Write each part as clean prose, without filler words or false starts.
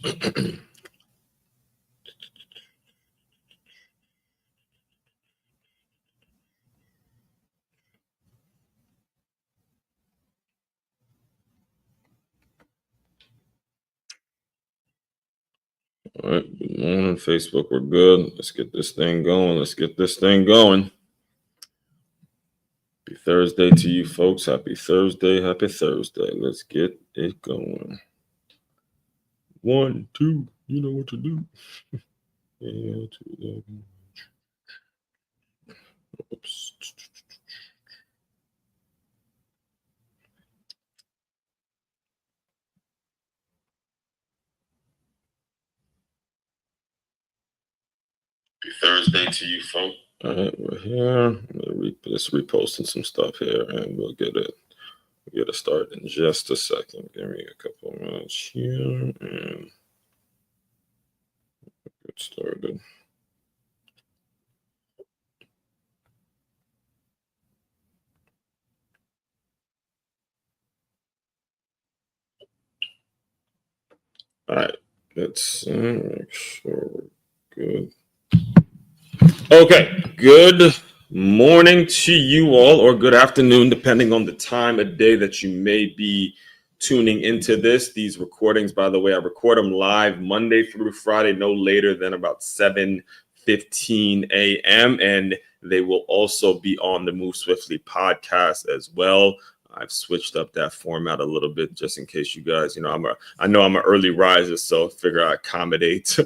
All right, good morning, Facebook. We're good. Let's get this thing going. Happy Thursday to you folks. Happy Thursday. Let's get it going. 1, 2, you know what to do. Yeah, oops. Happy Thursday to you folks. All right, we're here. Let's reposting some stuff here, and we'll get it started in just a second. Give me a couple of minutes here, and get started. All right, let's make sure we're good. Okay, good morning to you all, or good afternoon, depending on the time of day that you may be tuning into this. These recordings, by the way, I record them live Monday through Friday, no later than about 7:15 a.m. And they will also be on the Move Swiftly podcast as well. I've switched up that format a little bit just in case you guys, I know I'm an early riser, so figure I accommodate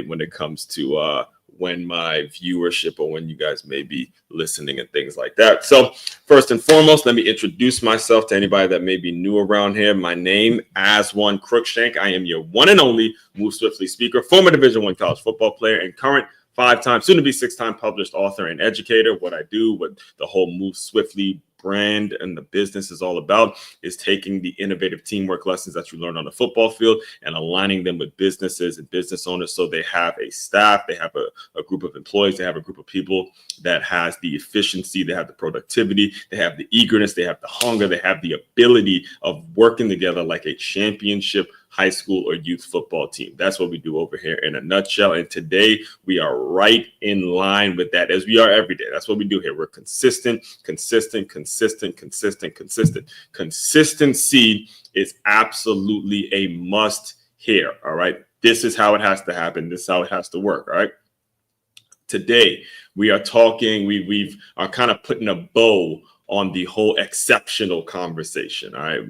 when it comes to when my viewership or when you guys may be listening and things like that. So first and foremost, let me introduce myself to anybody that may be new around here. My name, Aswan Crookshank. I am your one and only Move Swiftly speaker, former Division I college football player, and current 5-time, soon to be 6-time published author and educator. What I do, what the whole Move Swiftly brand and the business is all about, is taking the innovative teamwork lessons that you learn on the football field and aligning them with businesses and business owners, so they have a staff, they have a group of employees, they have a group of people that has the efficiency, they have the productivity, they have the eagerness, they have the hunger, they have the ability of working together like a championship high school or youth football team. That's what we do over here in a nutshell. And today we are right in line with that, as we are every day. That's what we do here. We're consistent. Consistency is absolutely a must here. All right. This is how it has to happen. This is how it has to work. All right. Today we are talking, we are kind of putting a bow on the whole exceptional conversation. All right.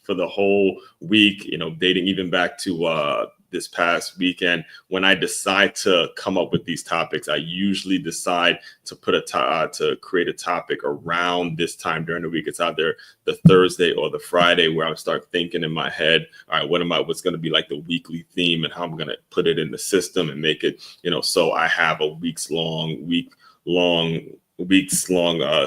For the whole week, dating even back to this past weekend, when I decide to come up with these topics, I usually decide to put to create a topic around this time during the week. It's either the Thursday or the Friday where I start thinking in my head, all right, what's going to be like the weekly theme and how I'm going to put it in the system and make it, so I have a weeks long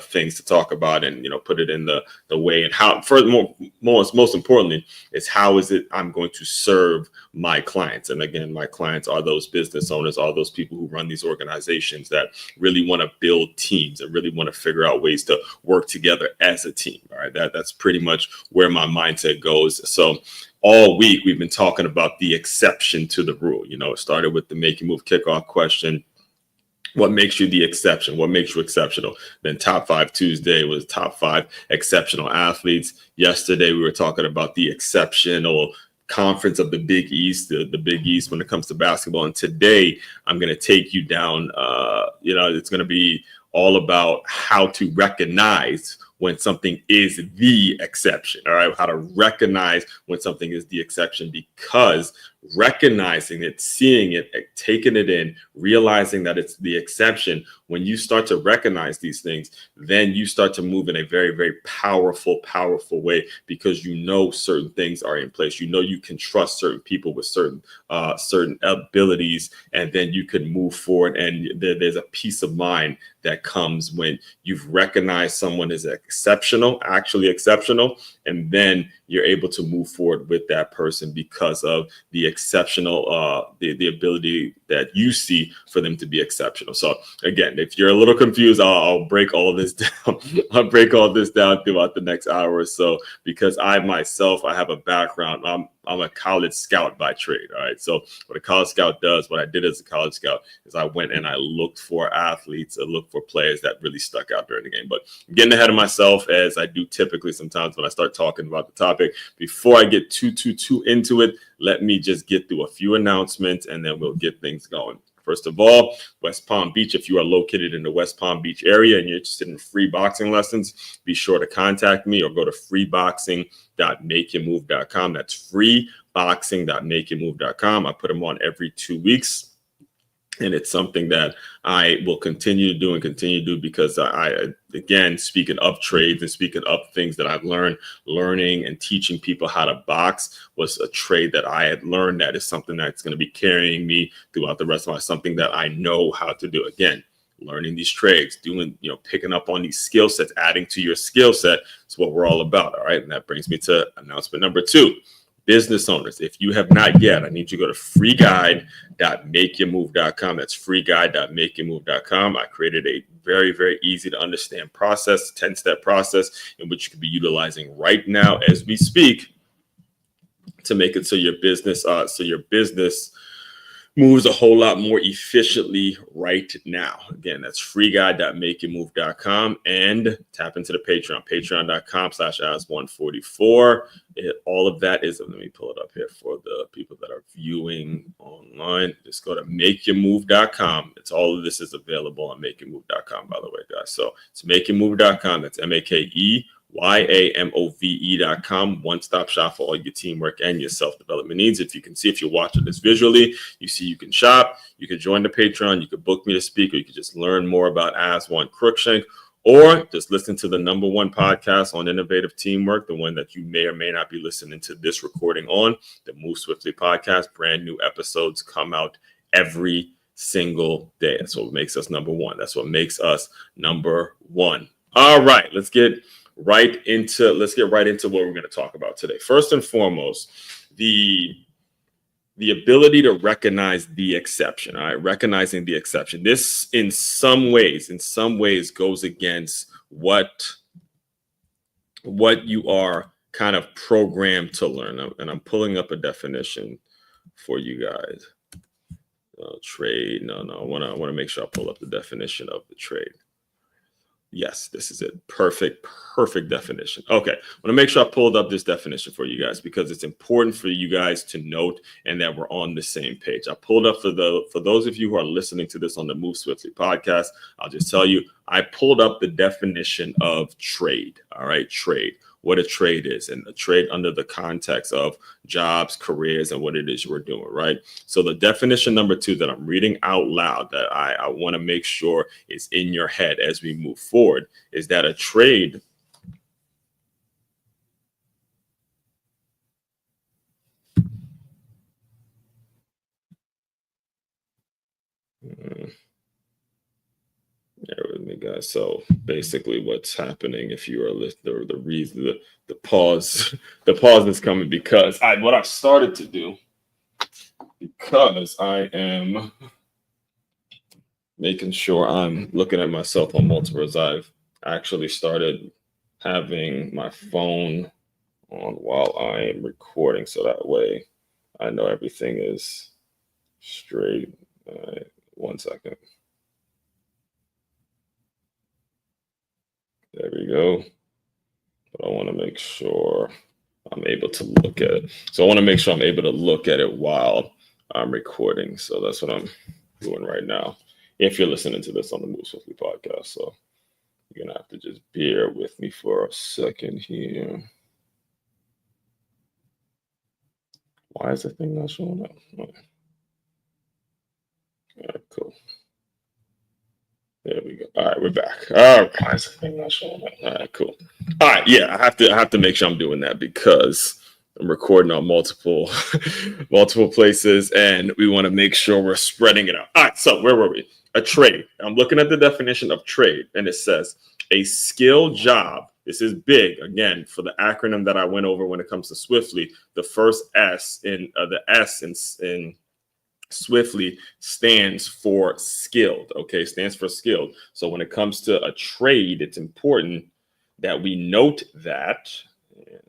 things to talk about, and put it in the way, and how, furthermore, most importantly, is how is it I'm going to serve my clients. And again, my clients are those business owners, are those people who run these organizations that really want to build teams and really want to figure out ways to work together as a team. All right, that's pretty much where my mindset goes. So all week we've been talking about the exception to the rule. It started with the Make You Move kickoff question. What makes you the exception? What makes you exceptional? Then Top 5 Tuesday was top 5 exceptional athletes. Yesterday, we were talking about the exceptional conference of the Big East, the Big East when it comes to basketball. And today, I'm going to take you down, it's going to be all about how to recognize when something is the exception. All right, how to recognize when something is the exception, because recognizing it, seeing it, taking it in, realizing that it's the exception, when you start to recognize these things, then you start to move in a very, very powerful way, because certain things are in place. You can trust certain people with certain abilities, and then you can move forward, and there's a peace of mind that comes when you've recognized someone is actually exceptional, and then you're able to move forward with that person because of the exceptional, the ability that you see for them to be exceptional. So again, if you're a little confused, I'll break all of this down. I'll break all this down throughout the next hour or so, because I myself, I have a background. I'm a college scout by trade. All right. So what a college scout does, what I did as a college scout, is I went and I looked for athletes, I looked for players that really stuck out during the game. But I'm getting ahead of myself, as I do typically sometimes when I start talking about the topic. Before I get too into it, let me just get through a few announcements and then we'll get things going. First of all, West Palm Beach, if you are located in the West Palm Beach area and you're interested in free boxing lessons, be sure to contact me or go to freeboxing.makeyourmove.com. That's freeboxing.makeyourmove.com. I put them on every 2 weeks. And it's something that I will continue to do because I again, speaking of trades and speaking of things that I've learning and teaching people how to box was a trade that I had learned that is something that's going to be carrying me throughout the rest of my life, something that I know how to do. Again, learning these trades, picking up on these skill sets, adding to your skill set is what we're all about. All right. And that brings me to announcement number 2. Business owners, if you have not yet, I need you to go to freeguide.makeyourmove.com. That's freeguide.makeyourmove.com. I created a very, very easy to understand process, 10-step process in which you can be utilizing right now as we speak to make it so your business moves a whole lot more efficiently right now. Again, that's freeguide.makeyourmove.com, and tap into the patreon.com/as144. All of that is, let me pull it up here for the people that are viewing online. Just go to makeyourmove.com. It's all of this is available on makeyourmove.com, by the way, guys. So it's makeyourmove.com. That's makeyourmove.com. One-stop shop for all your teamwork and your self-development needs. If you're watching this visually, you see you can shop, you can join the Patreon, you can book me to speak, or you can just learn more about As One Crookshank, or just listen to the #1 podcast on innovative teamwork, the one that you may or may not be listening to this recording on, the Move Swiftly podcast. Brand new episodes come out every single day. That's what makes us #1. That's what makes us #1. All right, let's get right into what we're going to talk about today. First and foremost, the ability to recognize the exception. All right, recognizing the exception. This in some ways goes against what you are kind of programmed to learn. And I'm pulling up a definition for you guys. Trade. No. I want to make sure I pull up the definition of the trade. Yes, this is it. Perfect definition. Okay, I want to make sure I pulled up this definition for you guys because it's important for you guys to note and that we're on the same page. I pulled up for those of you who are listening to this on the Move Swiftly podcast. I'll just tell you, I pulled up the definition of trade. All right, trade. What a trade is, and a trade under the context of jobs, careers, and what it is you were doing, right? So the definition number 2 that I'm reading out loud that I want to make sure is in your head as we move forward is that a trade Bear with me, guys. So basically, what's happening, if you are listening, the reason the pause is coming because what I started to do, because I am making sure I'm looking at myself on multiple. I've actually started having my phone on while I am recording, so that way I know everything is straight. All right, 1 second. There we go. But I want to make sure I'm able to look at it. So I want to make sure I'm able to look at it while I'm recording. So that's what I'm doing right now. If you're listening to this on the Move Swiftly podcast. So you're going to have to just bear with me for a second here. Why is the thing not showing up? All right, cool. There we go. All right, we're back. All right, why is the thing not showing up? All right, cool. All right, yeah, I have to make sure I'm doing that because I'm recording on multiple places, and we want to make sure we're spreading it out. All right, so where were we? A trade. I'm looking at the definition of trade, and it says a skilled job. This is big again for the acronym that I went over when it comes to Swiftly. The first S in Swiftly stands for skilled. Okay, stands for skilled. So when it comes to a trade, it's important that we note that. And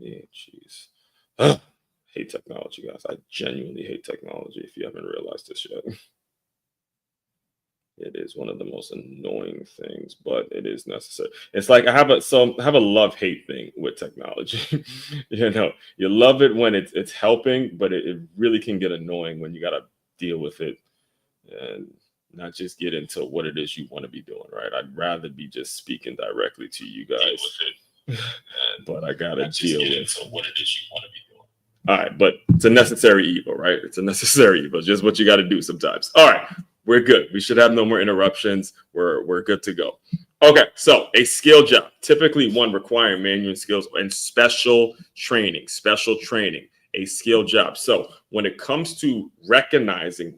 jeez, hate technology, guys. I genuinely hate technology. If you haven't realized this yet, it is one of the most annoying things, but it is necessary. It's like I have a love hate thing with technology. You love it when it's helping, but it really can get annoying when you got to deal with it and not just get into what it is you want to be doing, right? I'd rather be just speaking directly to you guys, but I gotta deal with what it is you want to be doing. All right, but it's a necessary evil, right? It's a necessary evil. It's just what you got to do sometimes. All right, we're good. We should have no more interruptions. We're good to go. Okay, so a skill job, typically one requiring manual skills and special training, a skill job. So when it comes to recognizing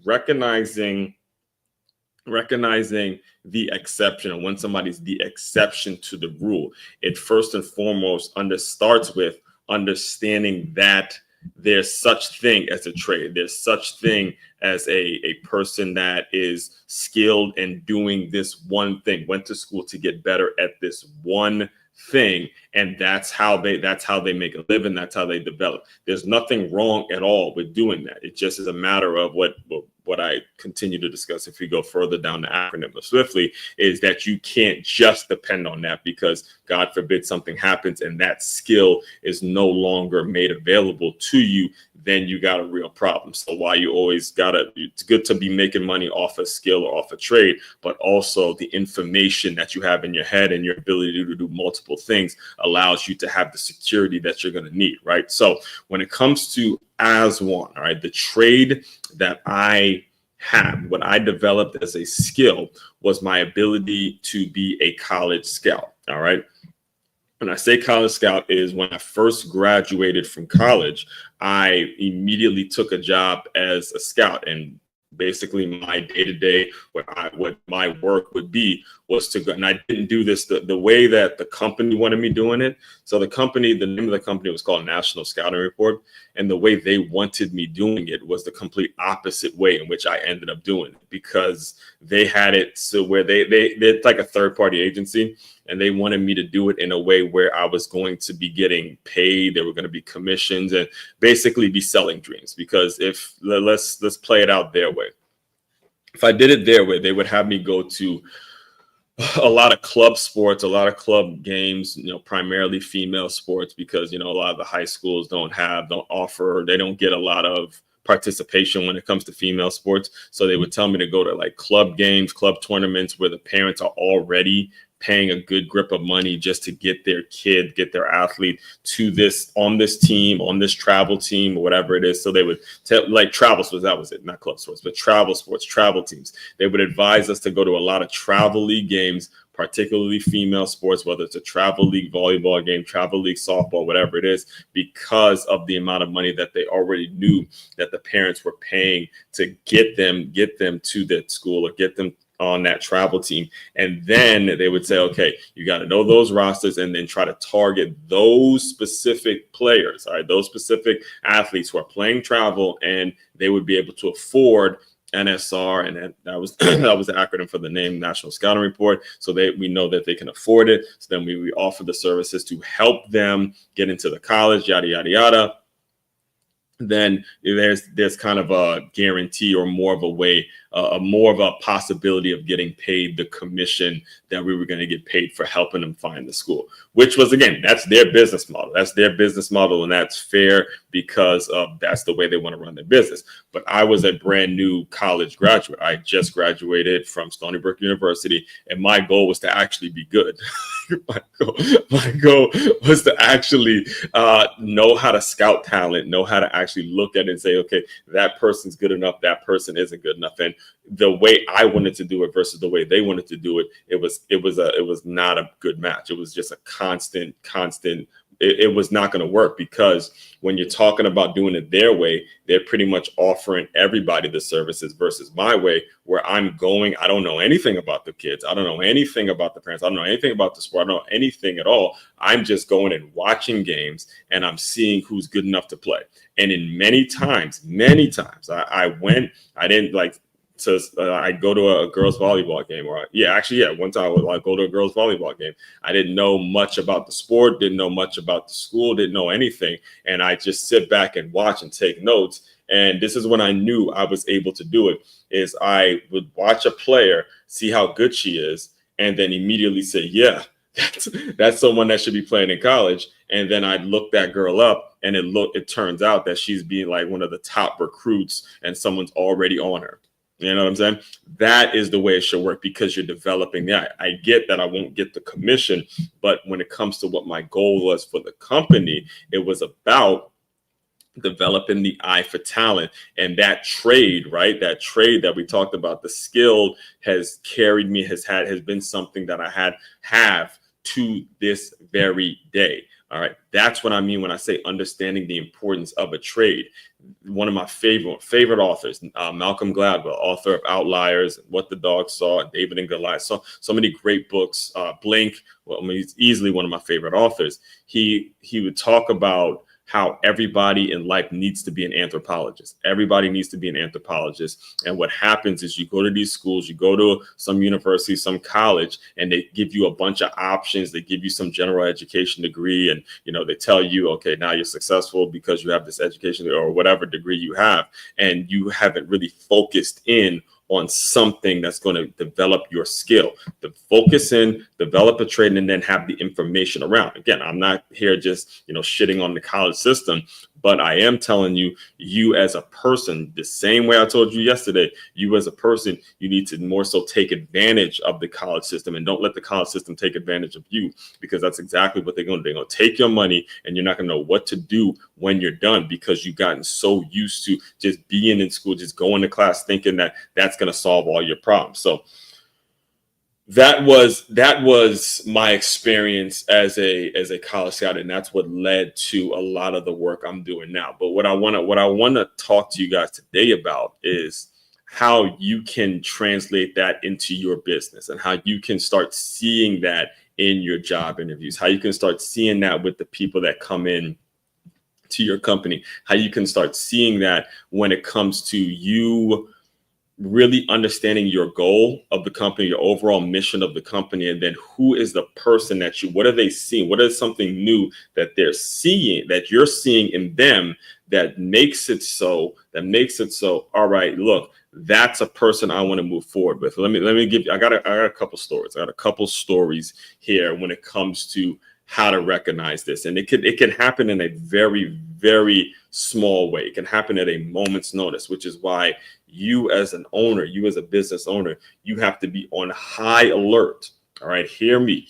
the exception, and when somebody's the exception to the rule, it first and foremost starts with understanding that there's such thing as a trade. There's such thing as a person that is skilled in doing this one thing, went to school to get better at this one thing, and that's how they make a living. That's how they develop. There's nothing wrong at all with doing that. It just is a matter of what I continue to discuss if we go further down the acronym of Swiftly, is that you can't just depend on that, because God forbid something happens and that skill is no longer made available to you, then you got a real problem. So while you always it's good to be making money off a skill or off a trade, but also the information that you have in your head and your ability to do multiple things allows you to have the security that you're going to need, right? So when it comes to as one, all right, the trade that I had, what I developed as a skill, was my ability to be a college scout. All right. When I say college scout, is when I first graduated from college, I immediately took a job as a scout. And basically my day-to-day, what my work would be, was to go, and I didn't do this the way that the company wanted me doing it. So the name of the company was called National Scouting Report, and the way they wanted me doing it was the complete opposite way in which I ended up doing it, because they had it so where they're like a third-party agency, and they wanted me to do it in a way where I was going to be getting paid. There were going to be commissions and basically be selling dreams. Because if let's play it out their way. If I did it their way, they would have me go to a lot of club sports, a lot of club games, primarily female sports, because, a lot of the high schools don't offer, they don't get a lot of participation when it comes to female sports. So they would tell me to go to like club games, club tournaments where the parents are already paying a good grip of money just to get their athlete to on this team, on this travel team, or whatever it is. So they would like travel sports, that was it, not club sports, but travel sports, travel teams. They would advise us to go to a lot of travel league games, particularly female sports, whether it's a travel league volleyball game, travel league softball, whatever it is, because of the amount of money that they already knew that the parents were paying to get them to that school or get them on that travel team. And then they would say, okay, you got to know those rosters and then try to target those specific players, all right, those specific athletes who are playing travel, and they would be able to afford NSR, and that was that was the acronym for the name, National Scouting Report. So we know that they can afford it. So then we offer the services to help them get into the college, yada yada yada. Then there's kind of a guarantee, or more of a way, more of a possibility of getting paid the commission that we were going to get paid for helping them find the school, which was, again, that's their business model. And that's fair, because that's the way they want to run their business. But I was a brand new college graduate. I just graduated from Stony Brook University, and my goal was to actually be good. my goal was to actually know how to scout talent, know how to actually look at it and say, okay, that person's good enough, that person isn't good enough. And the way I wanted to do it versus the way they wanted to do it, it was not a good match. It was just a constant it was not going to work, because when you're talking about doing it their way, they're pretty much offering everybody the services versus my way, where I'm going, I don't know anything about the kids. I don't know anything about the parents. I don't know anything about the sport. I don't know anything at all. I'm just going and watching games, and I'm seeing who's good enough to play. And in many times, I went, I didn't like, so I'd go to a girls volleyball game, or one time I would like go to a girls volleyball game. I didn't know much about the sport, didn't know much about the school, didn't know anything. And I just sit back and watch and take notes. And this is when I knew I was able to do it, is I would watch a player, see how good she is, and then immediately say, yeah, that's someone that should be playing in college. And then I'd look that girl up, and it turns out that she's being like one of the top recruits, and someone's already on her. You know what I'm saying? That is the way it should work, because you're developing that. I get that I won't get the commission, but when it comes to what my goal was for the company, it was about developing the eye for talent. And that trade, right? That trade that we talked about, the skill has carried me, has been something that I have to this very day. All right. That's what I mean when I say understanding the importance of a trade. One of my favorite authors, Malcolm Gladwell, author of Outliers, What the Dog Saw, David and Goliath. So many great books. Blink, well, I mean, he's easily one of my favorite authors. He would talk about how everybody in life needs to be an anthropologist. Everybody needs to be an anthropologist. And what happens is you go to these schools, you go to some university, some college, and they give you a bunch of options. They give you some general education degree, and they tell you, okay, now you're successful because you have this education or whatever degree you have, and you haven't really focused in on something that's going to develop your skill. To focus in, develop a trade, and then have the information around. Again, I'm not here just shitting on the college system, but I am telling you, you as a person, the same way I told you yesterday, you as a person, you need to more so take advantage of the college system, and don't let the college system take advantage of you, because that's exactly what they're going to do. They're going to take your money, and you're not going to know what to do when you're done, because you've gotten so used to just being in school, just going to class, thinking that that's going to solve all your problems. So that was my experience as a college scout, and that's what led to a lot of the work I'm doing now. But what I want to talk to you guys today about is how you can translate that into your business, and how you can start seeing that in your job interviews, how you can start seeing that with the people that come in to your company, how you can start seeing that when it comes to you really understanding your goal of the company, your overall mission of the company, and then who is the person what are they seeing? What is something new that they're seeing, that you're seeing in them, that makes it so, all right, look, that's a person I want to move forward with. Let me give you, I got a couple stories. I got a couple stories here when it comes to how to recognize this. And it can happen in a very, very small way. It can happen at a moment's notice, which is why you as an owner, you as a business owner, you have to be on high alert. All right, hear me.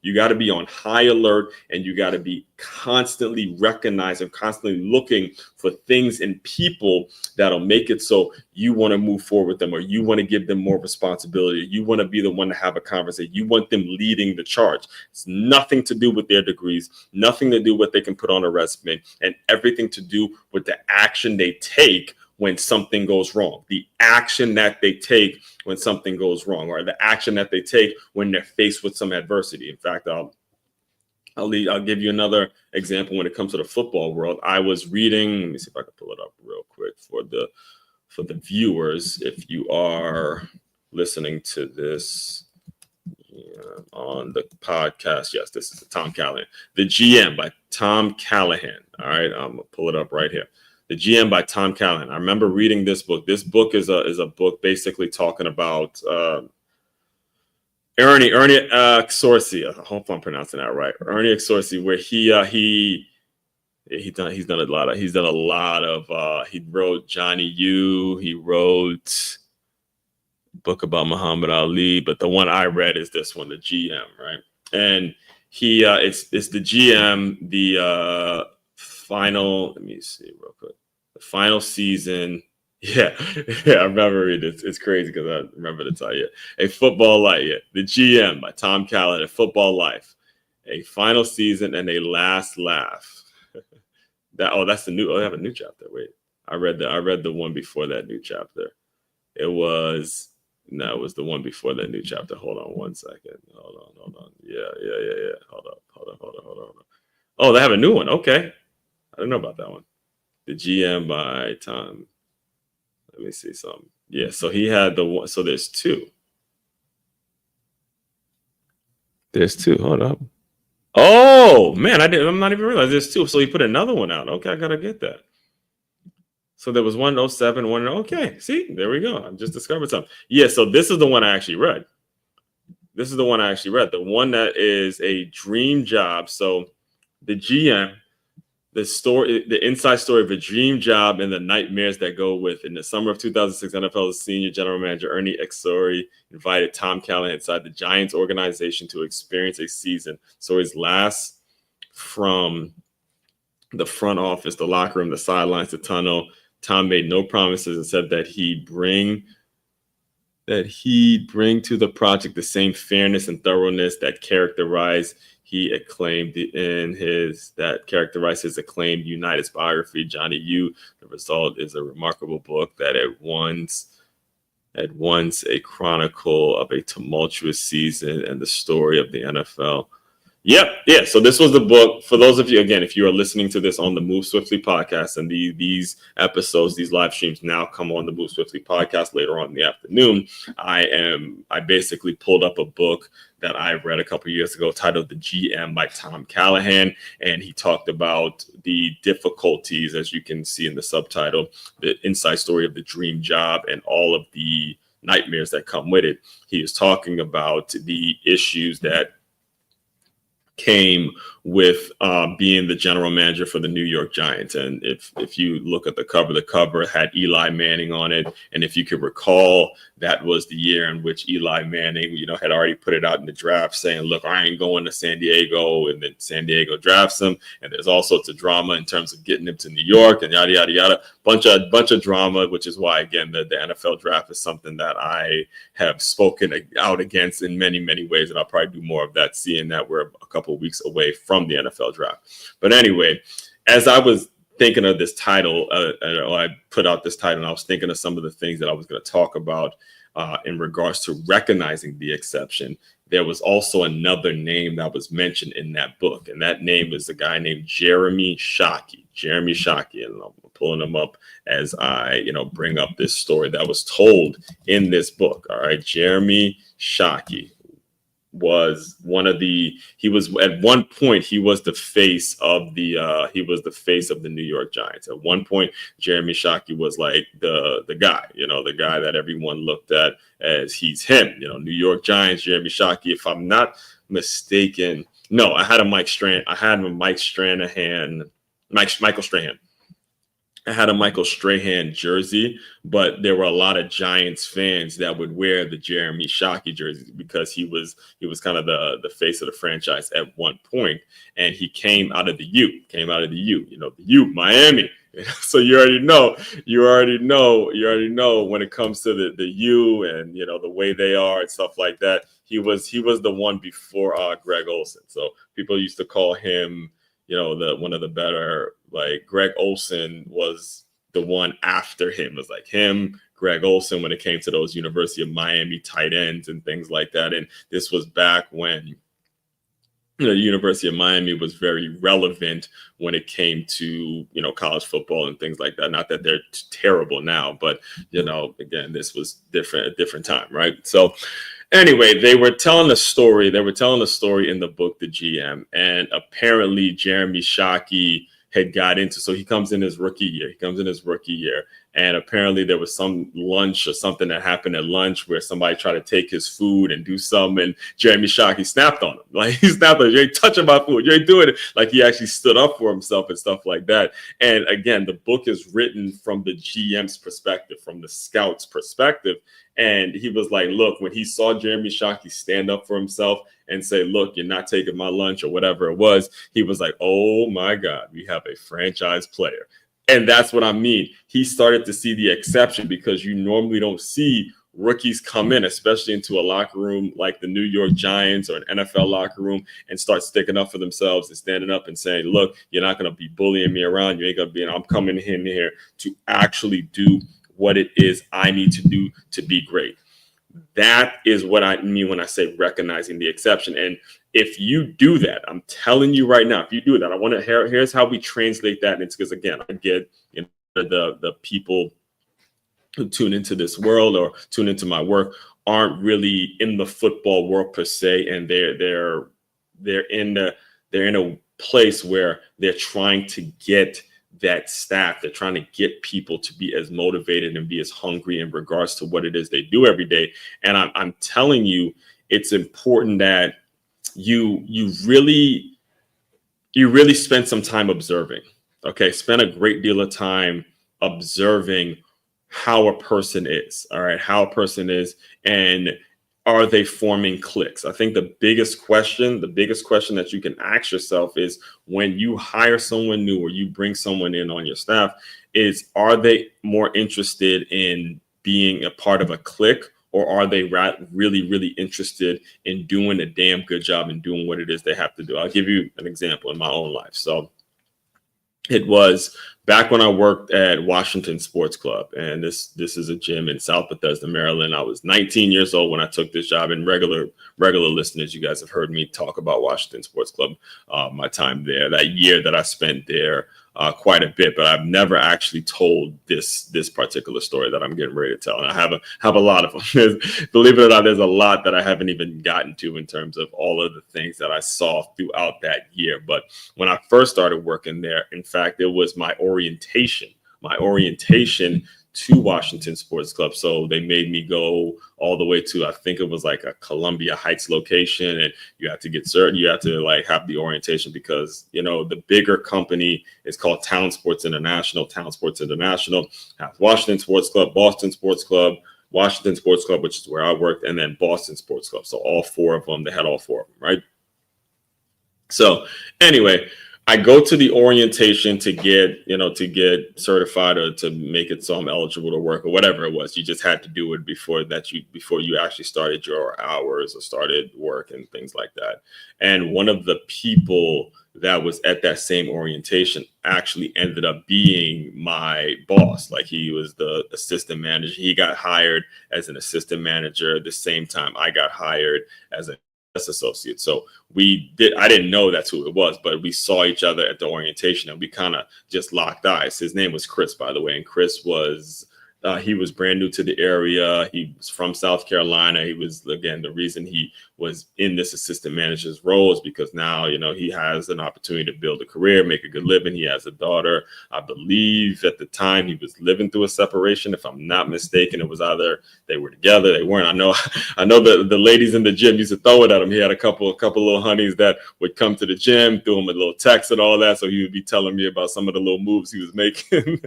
You got to be on high alert, and you got to be constantly recognizing, constantly looking for things in people that'll make it so you want to move forward with them, or you want to give them more responsibility. You want to be the one to have a conversation. You want them leading the charge. It's nothing to do with their degrees, nothing to do with what they can put on a resume, and everything to do with the action they take when something goes wrong, the action that they take when something goes wrong, or the action that they take when they're faced with some adversity. In fact, I'll give you another example when it comes to the football world. I was reading, let me see if I can pull it up real quick for the viewers. If you are listening to this on the podcast, yes, this is Tom Callahan, The GM by Tom Callahan. All right, I'm gonna pull it up right here. The GM by Tom Callahan. I remember reading this book. This book is a book basically talking about Ernie Exorci. I hope I'm pronouncing that right. Ernie Exorci, where he's done a lot of he wrote Johnny U. He wrote a book about Muhammad Ali, but the one I read is this one, The GM, right? And he it's the GM, the final, let me see real quick. The final season. Yeah, I remember reading it. It's crazy because I remember the title. A Football Life. Yeah. The GM by Tom Callahan, A Football Life. A final season and a last laugh. That's the new. Oh, they have a new chapter. Wait, I read the one before that new chapter. It was the one before that new chapter. Hold on one second. Hold on. Yeah. Hold on. Oh, they have a new one. Okay, I don't know about that one. The GM by Tom. Let me see something. Yeah, so he had the one. So there's two. There's two. Hold up. Oh man, I'm not even realizing there's two. So he put another one out. Okay, I gotta get that. So there was 107, one. Okay, see, there we go. I just discovered something. Yeah, so this is the one I actually read. The one that is a dream job. So the GM, the inside story of a dream job and the nightmares that go with. In the summer of 2006, NFL's senior general manager Ernie Exori invited Tom Callahan inside the Giants organization to experience a season. So his last from the front office, the locker room, the sidelines, the tunnel. Tom made no promises and said that he'd bring to the project the same fairness and thoroughness that characterized his acclaimed United's biography, Johnny U. The result is a remarkable book that at once a chronicle of a tumultuous season and the story of the NFL. Yep. Yeah. So this was the book. For those of you, again, if you are listening to this on the Move Swiftly podcast, and these episodes, these live streams now come on the Move Swiftly podcast later on in the afternoon, I basically pulled up a book that I read a couple years ago titled The GM by Tom Callahan. And he talked about the difficulties, as you can see in the subtitle, the inside story of the dream job and all of the nightmares that come with it. He is talking about the issues that came with being the general manager for the New York Giants. And if you look at the cover had Eli Manning on it. And if you could recall, that was the year in which Eli Manning, had already put it out in the draft saying, look, I ain't going to San Diego. And then San Diego drafts him. And there's all sorts of drama in terms of getting him to New York and yada, yada, yada. Bunch of drama, which is why, again, the NFL draft is something that I have spoken out against in many, many ways. And I'll probably do more of that, seeing that we're a couple of weeks away from the NFL draft. But anyway, as I was thinking of this title, I put out this title, and I was thinking of some of the things that I was going to talk about in regards to recognizing the exception. There was also another name that was mentioned in that book, and that name is a guy named Jeremy Shockey. And I'm pulling him up as I, bring up this story that was told in this book. All right, Jeremy Shockey was at one point he was the face of the New York Giants. At one point, Jeremy Shockey was like the guy, the guy that everyone looked at as he's him, New York Giants, Jeremy Shockey. If I'm not mistaken, no, I had Michael Strahan. I had a Michael Strahan jersey, but there were a lot of Giants fans that would wear the Jeremy Shockey jersey because he was kind of the face of the franchise at one point, and he came out of the U, the U, Miami. So you already know when it comes to the U and the way they are and stuff like that. He was the one before Greg Olsen. So people used to call him, one of the better, like Greg Olsen was the one after him. It was like him, Greg Olsen, when it came to those University of Miami tight ends and things like that. And this was back when the University of Miami was very relevant when it came to, college football and things like that. Not that they're terrible now, but, again, this was a different time, right? So anyway, they were telling a story. In the book, The GM, and apparently Jeremy Shockey had got into. So he comes in his rookie year. And apparently there was some lunch or something that happened at lunch where somebody tried to take his food and do something. And Jeremy Shockey snapped on him. Like, he snapped on him. You ain't touching my food. You ain't doing it. Like, he actually stood up for himself and stuff like that. And again, the book is written from the GM's perspective, from the scout's perspective. And he was like, look, when he saw Jeremy Shockey stand up for himself and say, look, you're not taking my lunch or whatever it was, he was like, oh my God, we have a franchise player. And that's what I mean. He started to see the exception, because you normally don't see rookies come in, especially into a locker room like the New York Giants or an NFL locker room, and start sticking up for themselves and standing up and saying, look, you're not going to be bullying me around. You ain't going to be, I'm coming in here to actually do what it is I need to do to be great. That is what I mean when I say recognizing the exception. And if you do that, I'm telling you right now, if you do that, I want to here's how we translate that. And it's because, again, I get the people who tune into this world or tune into my work aren't really in the football world per se, and they're in a place where they're trying to get that staff, they're trying to get people to be as motivated and be as hungry in regards to what it is they do every day. And I'm telling you, it's important that you really spend some time observing. Okay, spend a great deal of time observing how a person is. All right, how a person is, and are they forming cliques? I think the biggest question that you can ask yourself is, when you hire someone new or you bring someone in on your staff, is, are they more interested in being a part of a clique, or are they really, really interested in doing a damn good job and doing what it is they have to do? I'll give you an example in my own life. So it was back when I worked at Washington Sports Club, and this is a gym in South Bethesda, Maryland. I was 19 years old when I took this job, and regular listeners, you guys have heard me talk about Washington Sports Club, my time there, that year that I spent there, quite a bit. But I've never actually told this particular story that I'm getting ready to tell, and I have a lot of them. Believe it or not, there's a lot that I haven't even gotten to in terms of all of the things that I saw throughout that year. But when I first started working there, in fact, it was my orientation to Washington Sports Club. So they made me go all the way to, I think it was like a Columbia Heights location, and you have to get certain, you have to like have the orientation, because, you know, the bigger company is called Town Sports International. Town Sports International has Washington Sports Club, Boston Sports Club, Washington Sports Club, which is where I worked, and then Boston Sports Club. So all four of them, they had all four of them, right? So anyway, I go to the orientation to get certified or to make it so I'm eligible to work or whatever it was. You just had to do it before you actually started your hours or started work and things like that. And one of the people that was at that same orientation actually ended up being my boss. Like, he was the assistant manager. He got hired as an assistant manager at the same time I got hired as a associate. So I didn't know that's who it was, but we saw each other at the orientation and we kind of just locked eyes. His name was Chris, by the way. And Chris was, he was brand new to the area. He was from South Carolina. He was, again, the reason he was in this assistant manager's role is because now, you know, he has an opportunity to build a career, make a good living. He has a daughter. I believe at the time he was living through a separation. If I'm not mistaken, it was either they were together, they weren't. I know the ladies in the gym used to throw it at him. He had a couple little honeys that would come to the gym, threw him a little text and all that. So he would be telling me about some of the little moves he was making.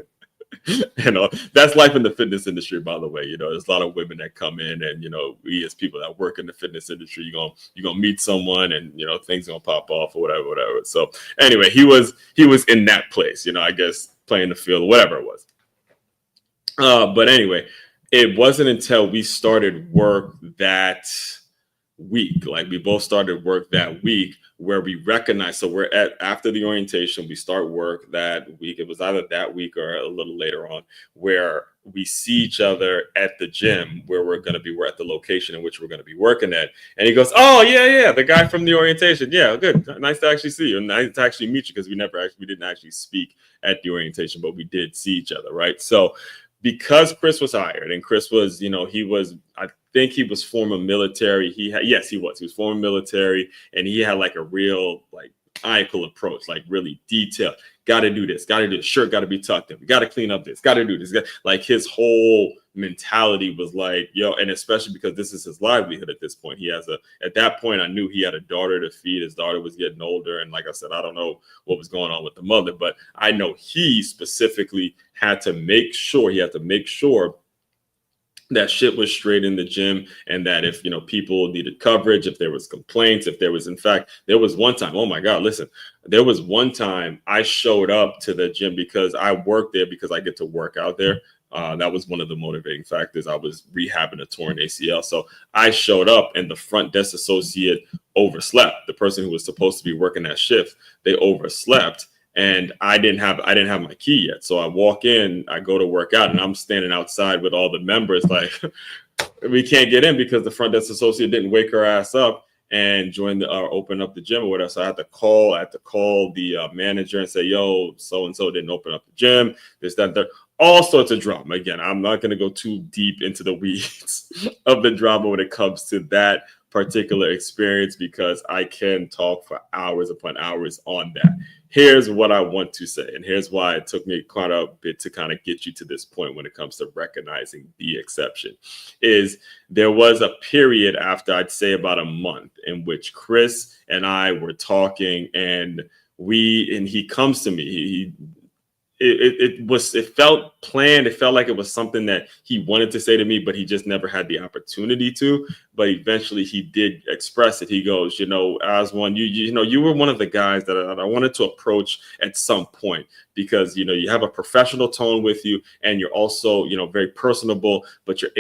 You know, that's life in the fitness industry, by the way. You know, there's a lot of women that come in, and, you know, we as people that work in the fitness industry, you're gonna meet someone, and, you know, things gonna pop off or whatever. So anyway, he was in that place, you know, I guess playing the field or whatever it was. But anyway, it wasn't until we started work that week, like we both started work that week, where we recognized, so we're after the orientation, we start work that week. It was either that week or a little later on, where we see each other at the gym where we're at the location in which we're going to be working at. And he goes, "Oh, yeah, the guy from the orientation. Yeah, good. Nice to actually see you. Nice to actually meet you," because we didn't actually speak at the orientation, but we did see each other, right? So because Chris was hired, and Chris was, you know, I think he was former military. He was former military, and he had like a real like maniacal approach, like really detailed. Got to do this. Shirt got to be tucked in. We got to clean up this. Got to do this. Like, his whole mentality was like, yo, and especially because this is his livelihood at this point. At that point, I knew he had a daughter to feed. His daughter was getting older. And like I said, I don't know what was going on with the mother, but I know he specifically had to make sure that shit was straight in the gym, and that if, you know, people needed coverage, if there was complaints, there was one time, oh my God, listen, there was one time I showed up to the gym because I worked there because I get to work out there That was one of the motivating factors. I was rehabbing a torn ACL. So I showed up and the front desk associate overslept. The person who was supposed to be working that shift, they overslept. And I didn't have my key yet. So I walk in, I go to work out, and I'm standing outside with all the members like, we can't get in because the front desk associate didn't wake her ass up and join the open up the gym or whatever. So I had to call the manager and say, yo, so and so didn't open up the gym, this, that, that. All sorts of drama. Again, I'm not going to go too deep into the weeds of the drama when it comes to that particular experience, because I can talk for hours upon hours on that. Here's what I want to say, and here's why it took me quite a bit to kind of get you to this point when it comes to recognizing the exception. Is there was a period after, I'd say about a month, in which Chris and I were talking, and he comes to me. It felt planned. It felt like it was something that he wanted to say to me, but he just never had the opportunity to. But eventually he did express it. He goes, Aswan, you were one of the guys that I wanted to approach at some point, because, you have a professional tone with you, and you're also, very personable, but you're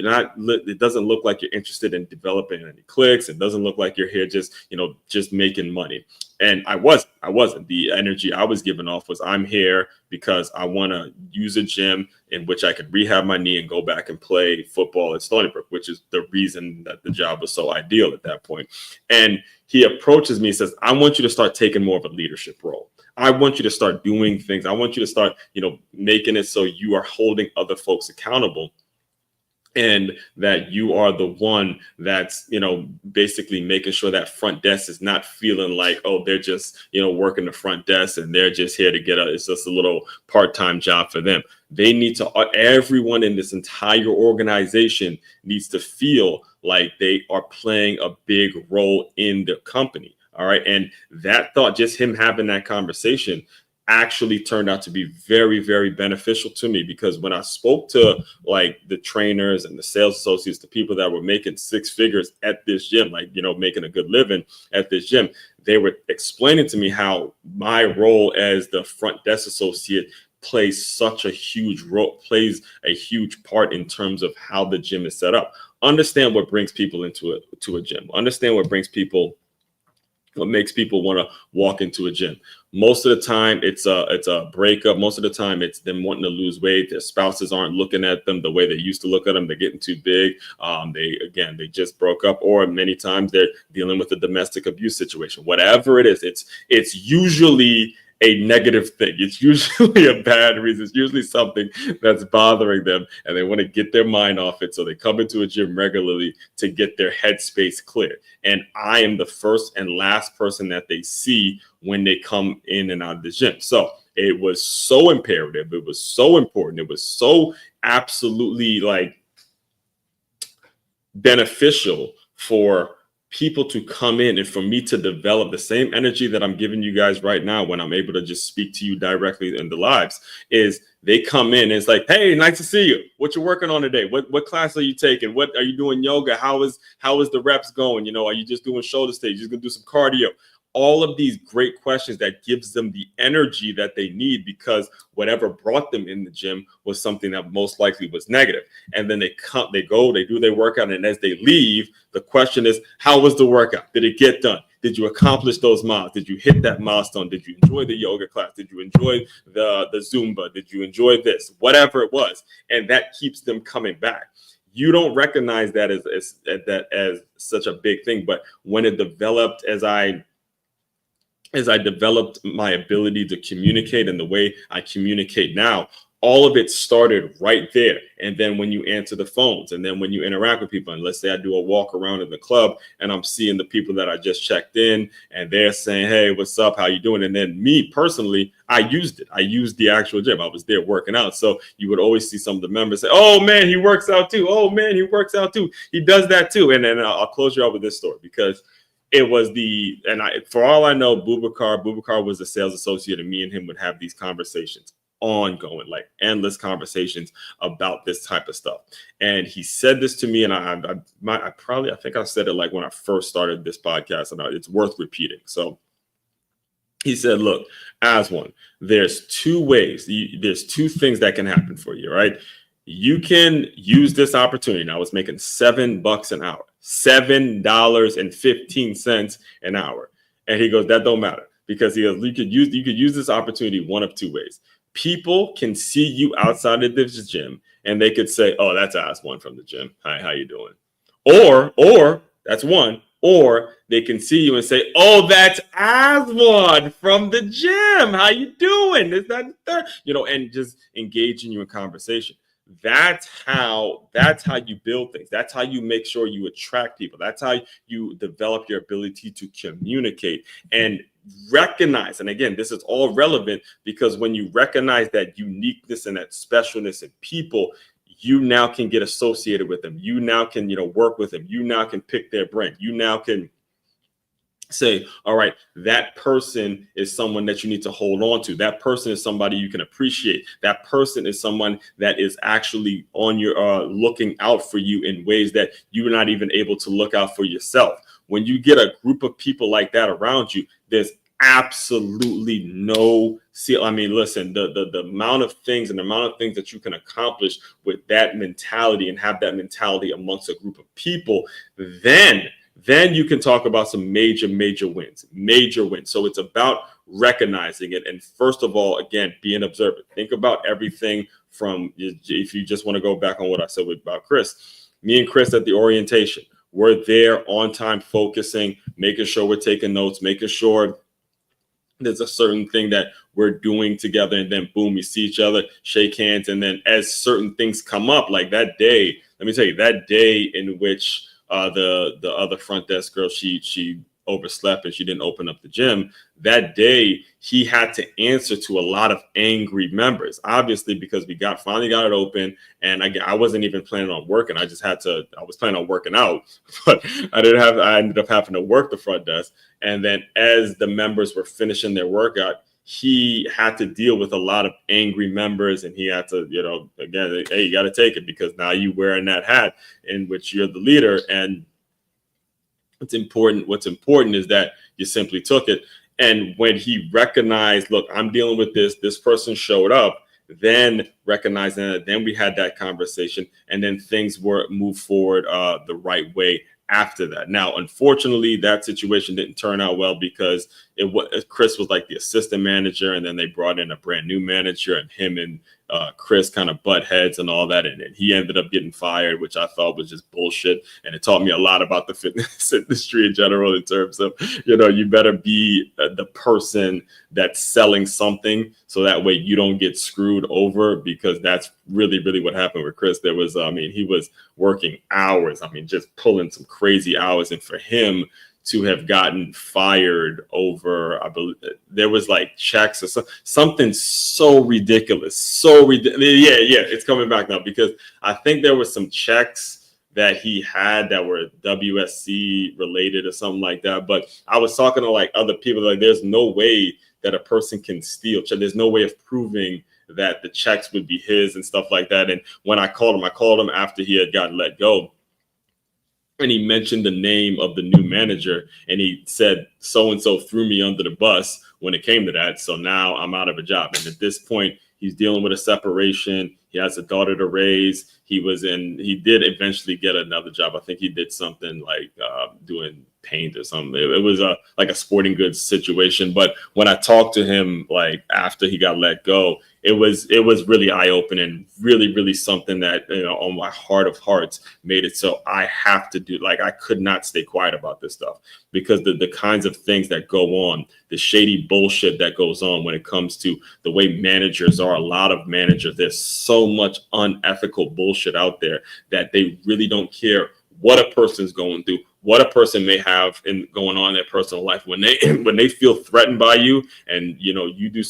not, it doesn't look like you're interested in developing any clicks. It doesn't look like you're here just making money. And I wasn't. The energy I was giving off was, I'm here because I want to use a gym in which I could rehab my knee and go back and play football at Stony Brook, which is the reason that the job was so ideal at that point. And he approaches me and says, I want you to start taking more of a leadership role. I want you to start doing things. I want you to start, making it so you are holding other folks accountable, and that you are the one that's, basically making sure that front desk is not feeling like, oh, they're just, working the front desk and they're just here to it's just a little part-time job for them. They need to, everyone in this entire organization needs to feel like they are playing a big role in the company. All right. And that thought, just him having that conversation, actually turned out to be very, very beneficial to me, because when I spoke to like the trainers and the sales associates, the people that were making six figures at this gym, like, making a good living at this gym, they were explaining to me how my role as the front desk associate plays a huge part in terms of how the gym is set up. Understand what brings people into a gym. Understand what makes people want to walk into a gym. Most of the time it's a breakup. Most of the time it's them wanting to lose weight. Their spouses aren't looking at them the way they used to look at them. They're getting too big. They just broke up, or many times they're dealing with a domestic abuse situation. Whatever it is, it's usually a negative thing. It's usually a bad reason. It's usually something that's bothering them, and they want to get their mind off it. So they come into a gym regularly to get their headspace clear. And I am the first and last person that they see when they come in and out of the gym. So it was so imperative. It was so important. It was so absolutely beneficial for people to come in and for me to develop the same energy that I'm giving you guys right now when I'm able to just speak to you directly in the lives. Is they come in and it's like, hey, nice to see you. What you working on today? What class are you taking? What are you doing yoga? How is the reps going? Are you just doing shoulder stage? You're gonna do some cardio? All of these great questions that gives them the energy that they need, because whatever brought them in the gym was something that most likely was negative. And then they do their workout. And as they leave, the question is, how was the workout? Did it get done? Did you accomplish those miles? Did you hit that milestone? Did you enjoy the yoga class? Did you enjoy the Zumba? Did you enjoy this? Whatever it was. And that keeps them coming back. You don't recognize that as such a big thing. But when it developed, as I developed my ability to communicate and the way I communicate now, all of it started right there. And then when you answer the phones, and then when you interact with people, and let's say I do a walk around in the club and I'm seeing the people that I just checked in and they're saying, hey, what's up? How you doing? And then me personally, I used the actual gym. I was there working out. So you would always see some of the members say, oh man, he works out too. Oh man, he works out too. He does that too. And then I'll close you out with this story, because it was for all I know, Boubacar was the sales associate, and me and him would have these conversations, ongoing, like endless conversations about this type of stuff. And he said this to me, and I think I said it like when I first started this podcast, and it's worth repeating. So He said, look, as one, there's two ways. There's two things that can happen for you, right? You can use this opportunity. Now, I was making $7 an hour, $7.15 an hour. And he goes, that don't matter, because he goes, you could use this opportunity one of two ways. People can see you outside of this gym and they could say, oh, that's As One from the gym. Hi, how you doing? Or that's one. Or they can see you and say, "Oh, that's Aswan from the gym. How you doing? Is that third?" And just engaging you in conversation. That's how you build things. That's how you make sure you attract people. That's how you develop your ability to communicate and recognize. And again, this is all relevant because when you recognize that uniqueness and that specialness in people, you now can get associated with them. You now can, work with them. You now can pick their brain. You now can say, all right, that person is someone that you need to hold on to. That person is somebody you can appreciate. That person is someone that is actually on your looking out for you in ways that you're not even able to look out for yourself. When you get a group of people like that around you, there's absolutely no seal. I mean, listen, the amount of things and the amount of things that you can accomplish with that mentality and have that mentality amongst a group of people, then you can talk about some major wins. So it's about recognizing it. And first of all, again, being observant. Think about everything from, if you just want to go back on what I said about Chris, me and Chris at the orientation, we're there on time, focusing, making sure we're taking notes, making sure there's a certain thing that we're doing together, and then boom, we see each other, shake hands. And then as certain things come up, like that day, let me tell you, that day in which the other front desk girl, she overslept and she didn't open up the gym. That day, he had to answer to a lot of angry members, obviously, because we finally got it open. And I wasn't even planning on working. I was planning on working out, but I ended up having to work the front desk. And then as the members were finishing their workout, he had to deal with a lot of angry members, and he had to, again, hey, you got to take it, because now you wearing that hat in which you're the leader. And what's important is that you simply took it. And when he recognized, look, I'm dealing with this person showed up, then recognizing that, then we had that conversation, and then things were moved forward the right way after that. Now, unfortunately, that situation didn't turn out well, because Chris was like the assistant manager, and then they brought in a brand new manager, and him and Chris kind of butt heads and all that, and he ended up getting fired, which I thought was just bullshit. And it taught me a lot about the fitness industry in general, in terms of, you better be the person that's selling something, so that way you don't get screwed over, because that's really what happened with Chris. There was, he was working hours, just pulling some crazy hours, and for him to have gotten fired over, I believe there was like checks or something so ridiculous. Yeah, it's coming back now, because I think there was some checks that he had that were WSC related or something like that. But I was talking to like other people, like there's no way that a person can steal. There's no way of proving that the checks would be his and stuff like that. And when I called him after he had gotten let go, and he mentioned the name of the new manager, and he said, so-and-so threw me under the bus when it came to that. So now I'm out of a job. And at this point, he's dealing with a separation. He has a daughter to raise. He did eventually get another job. I think he did something like doing paint or something. It was like a sporting goods situation. But when I talked to him, like after he got let go, it was really eye-opening, really something that, on my heart of hearts, made it so I have to do, like, I could not stay quiet about this stuff, because the kinds of things that go on, the shady bullshit that goes on when it comes to the way managers are, a lot of managers, there's so much unethical bullshit out there that they really don't care what a person's going through, what a person may have going on in their personal life. When they feel threatened by you, and you do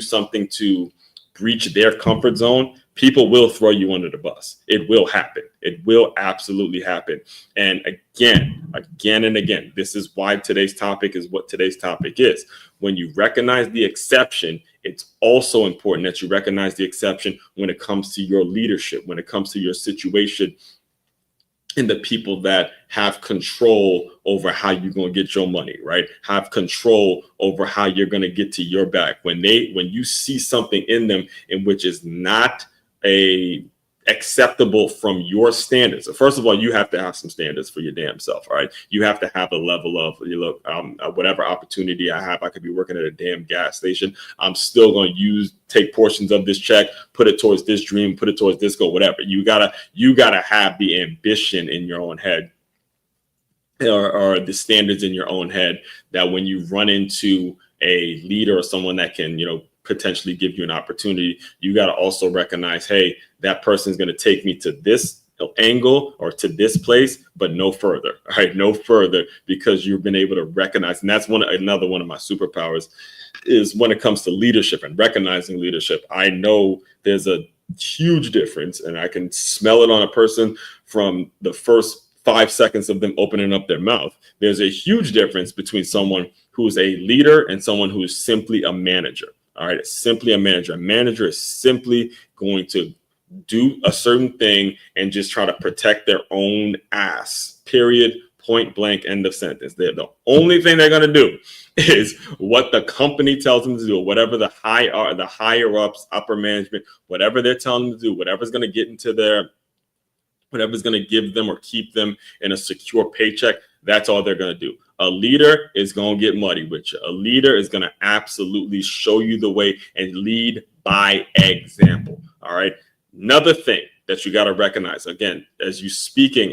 something to breach their comfort zone, people will throw you under the bus. It will happen. It will absolutely happen. And again and again, this is why today's topic is what today's topic is. When you recognize the exception, it's also important that you recognize the exception when it comes to your leadership, when it comes to your situation and the people that have control over how you're going to get your money, right? Have control over how you're going to get to your back. When you see something in them in which is not acceptable from your standards. So first of all, you have to have some standards for your damn self, all right? You have to have a level of, whatever opportunity I have, I could be working at a damn gas station. I'm still going to take portions of this check, put it towards this dream, put it towards this goal, whatever. You gotta have the ambition in your own head, or the standards in your own head, that when you run into a leader or someone that can, potentially give you an opportunity, you got to also recognize, hey, that person's going to take me to this angle or to this place, but no further, all right? No further, because you've been able to recognize. And that's another one of my superpowers, is when it comes to leadership and recognizing leadership. I know there's a huge difference, and I can smell it on a person from the first 5 seconds of them opening up their mouth. There's a huge difference between someone who's a leader and someone who is simply a manager. All right, it's simply a manager. A manager is simply going to do a certain thing and just try to protect their own ass. Period. Point blank. End of sentence. The only thing they're going to do is what the company tells them to do, whatever the higher ups, upper management, whatever they're telling them to do, whatever's going to give them or keep them in a secure paycheck. That's all they're going to do. A leader is going to get muddy with you. A leader is going to absolutely show you the way and lead by example. All right. Another thing that you got to recognize, again, as you're speaking,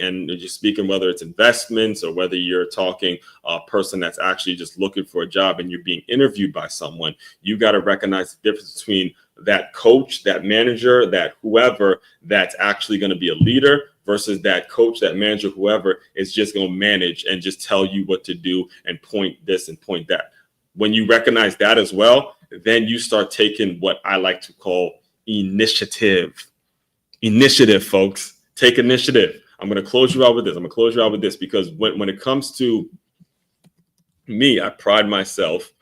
whether it's investments or whether you're talking a person that's actually just looking for a job and you're being interviewed by someone, you got to recognize the difference between that coach, that manager, that whoever that's actually going to be a leader versus that coach, that manager, whoever is just going to manage and just tell you what to do and point this and point that. When you recognize that as well, then you start taking what I like to call initiative. Initiative, folks. Take initiative. I'm going to close you out with this. Because when it comes to me, I pride myself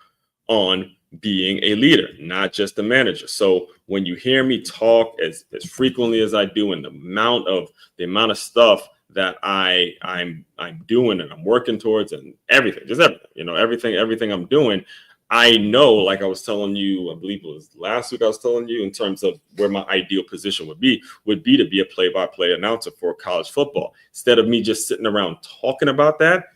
on being a leader, not just a manager. So when you hear me talk as frequently as I do, and the amount of stuff that I'm doing and I'm working towards, and everything, everything I'm doing, I know, like I was telling you, I believe it was last week, I was telling you in terms of where my ideal position would be to be a play-by-play announcer for college football. Instead of me just sitting around talking about that,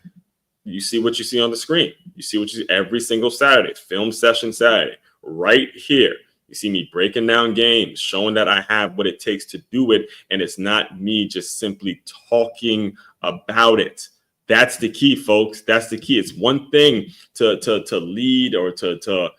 you see what you see on the screen. You see what you see every single Saturday, film session Saturday, right here. You see me breaking down games, showing that I have what it takes to do it. And it's not me just simply talking about it. That's the key, folks. That's the key. It's one thing to lead or to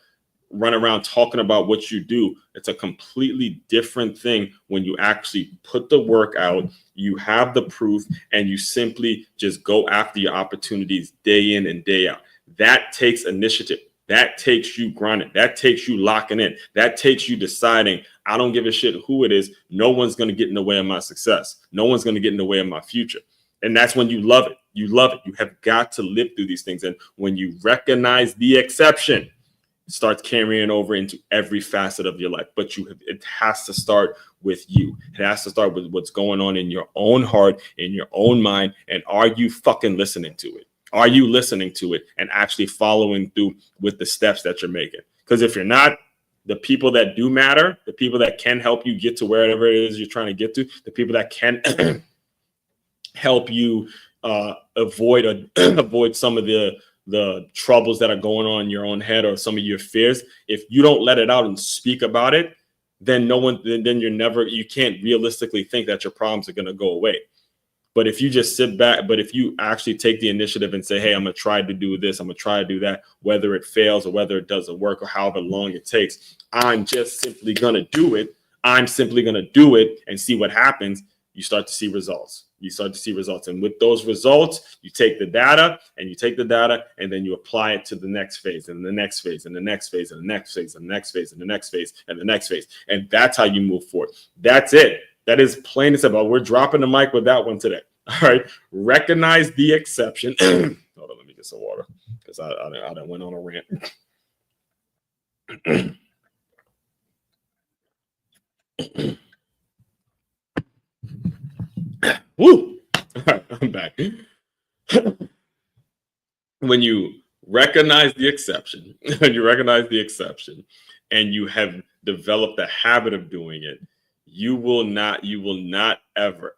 run around talking about what you do. It's a completely different thing when you actually put the work out, you have the proof, and you simply just go after your opportunities day in and day out. That takes initiative. That takes you grinding. That takes you locking in. That takes you deciding, I don't give a shit who it is. No one's going to get in the way of my success. No one's going to get in the way of my future. And that's when you love it. You love it. You have got to live through these things. And when you recognize the exception, starts carrying over into every facet of your life. But it has to start with you. It has to start with what's going on in your own heart, in your own mind. And are you fucking listening to it? Are you listening to it and actually following through with the steps that you're making? Because if you're not, the people that do matter, the people that can help you get to wherever it is you're trying to get to, the people that can help you avoid some of the troubles that are going on in your own head or some of your fears, if you don't let it out and speak about it, then you can't realistically think that your problems are going to go away. But if you just sit back, but if you actually take the initiative and say, hey, I'm going to try to do this, I'm going to try to do that, whether it fails or whether it doesn't work or however long it takes, I'm just simply going to do it. I'm simply going to do it and see what happens. You start to see results. And with those results, you take the data and then you apply it to the next phase and the next phase and the next phase and the next phase and the next phase and the next phase and the next phase. And that's how you move forward. That's it. That is plain and simple. We're dropping the mic with that one today. All right. Recognize the exception. Hold on, let me get some water because I done went on a rant. Woo! All right. I'm back. When you recognize the exception, when you recognize the exception, and you have developed the habit of doing it, you will not ever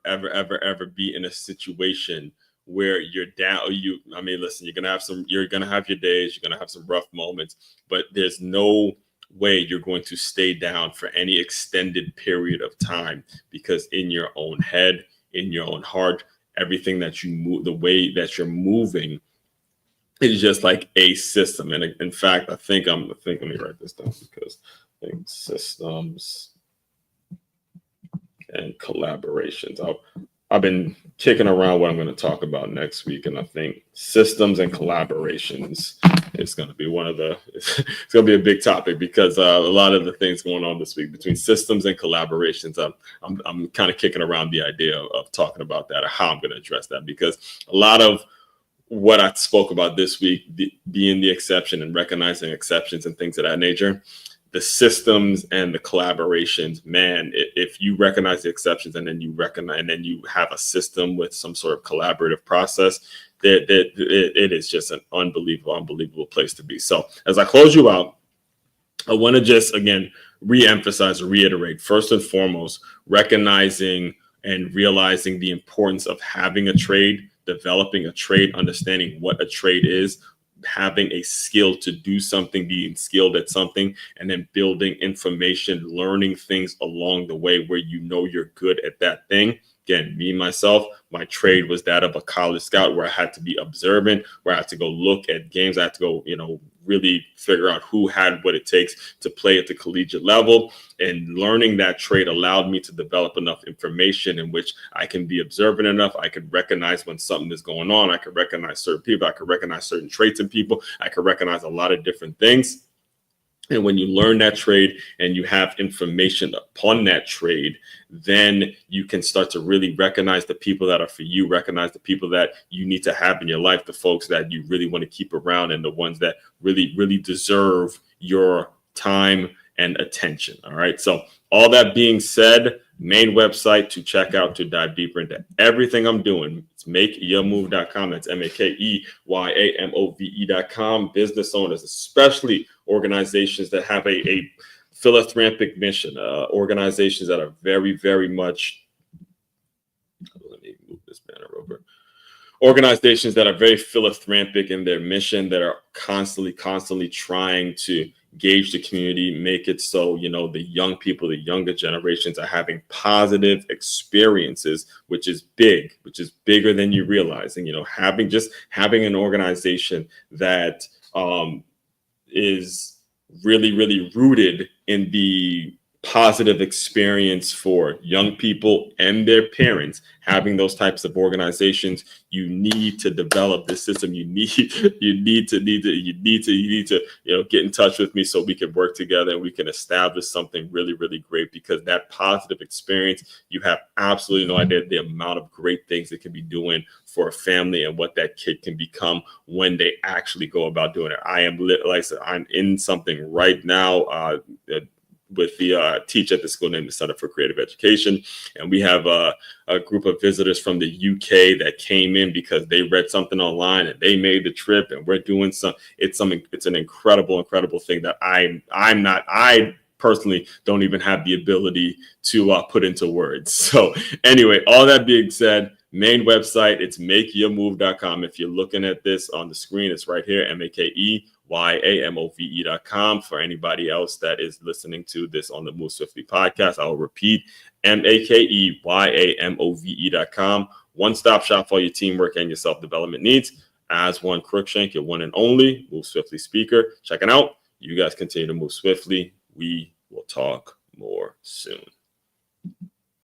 be in a situation where you're down. Listen, you're gonna have your days, you're gonna have some rough moments, but there's no way you're going to stay down for any extended period of time, because in your own head, in your own heart, everything that you move, the way that you're moving, it's just like a system. And in fact, let me write this down, because I think systems and collaborations. I've been kicking around what I'm going to talk about next week, and I think systems and collaborations is going to be it's going to be a big topic, because a lot of the things going on this week between systems and collaborations, I'm kind of kicking around the idea of talking about that, or how I'm going to address that, because a lot of what I spoke about this week, being the exception and recognizing exceptions and things of that nature, the systems and the collaborations, man, if you recognize the exceptions and then you have a system with some sort of collaborative process, it is just an unbelievable place to be. So as I close you out, I want to just, again, reiterate, first and foremost, recognizing and realizing the importance of having a trade, developing a trade, understanding what a trade is, having a skill to do something, being skilled at something, and then building information, learning things along the way where you're good at that thing. Again, myself, my trade was that of a college scout, where I had to be observant, where I had to go look at games. I had to go, really figure out who had what it takes to play at the collegiate level. And learning that trade allowed me to develop enough information in which I can be observant enough. I could recognize when something is going on. I could recognize certain people. I could recognize certain traits in people. I could recognize a lot of different things. And when you learn that trade and you have information upon that trade, then you can start to really recognize the people that are for you, recognize the people that you need to have in your life, the folks that you really want to keep around, and the ones that really, really deserve your time and attention. All right. So all that being said, main website to check out to dive deeper into everything I'm doing, it's makeyourmove.com. That's makeyourmove.com. Business owners, especially organizations that have a philanthropic mission, organizations that are very, very much, let me move this banner over. Organizations that are very philanthropic in their mission, that are constantly trying to gauge the community, make it so, the young people, the younger generations are having positive experiences, which is bigger than you realize. And, having an organization that is really, really rooted in the positive experience for young people and their parents, having those types of organizations, you need to develop this system. You need to get in touch with me so we can work together and we can establish something really, really great, because that positive experience, you have absolutely no idea the amount of great things it can be doing for a family and what that kid can become when they actually go about doing it. I'm in something right now, with the teach at the school named the Center for Creative Education. And we have a group of visitors from the UK that came in because they read something online and they made the trip, and we're doing it's an incredible thing that I personally don't even have the ability to put into words. So anyway, all that being said, main website, it's makeyourmove.com. If you're looking at this on the screen, it's right here, makeyourmove.com. For anybody else that is listening to this on the Move Swiftly podcast, I will repeat, makeyourmove.com. One-stop shop for your teamwork and your self-development needs. As one Crookshank, your one and only Move Swiftly speaker. Checking out. You guys continue to move swiftly. We will talk more soon.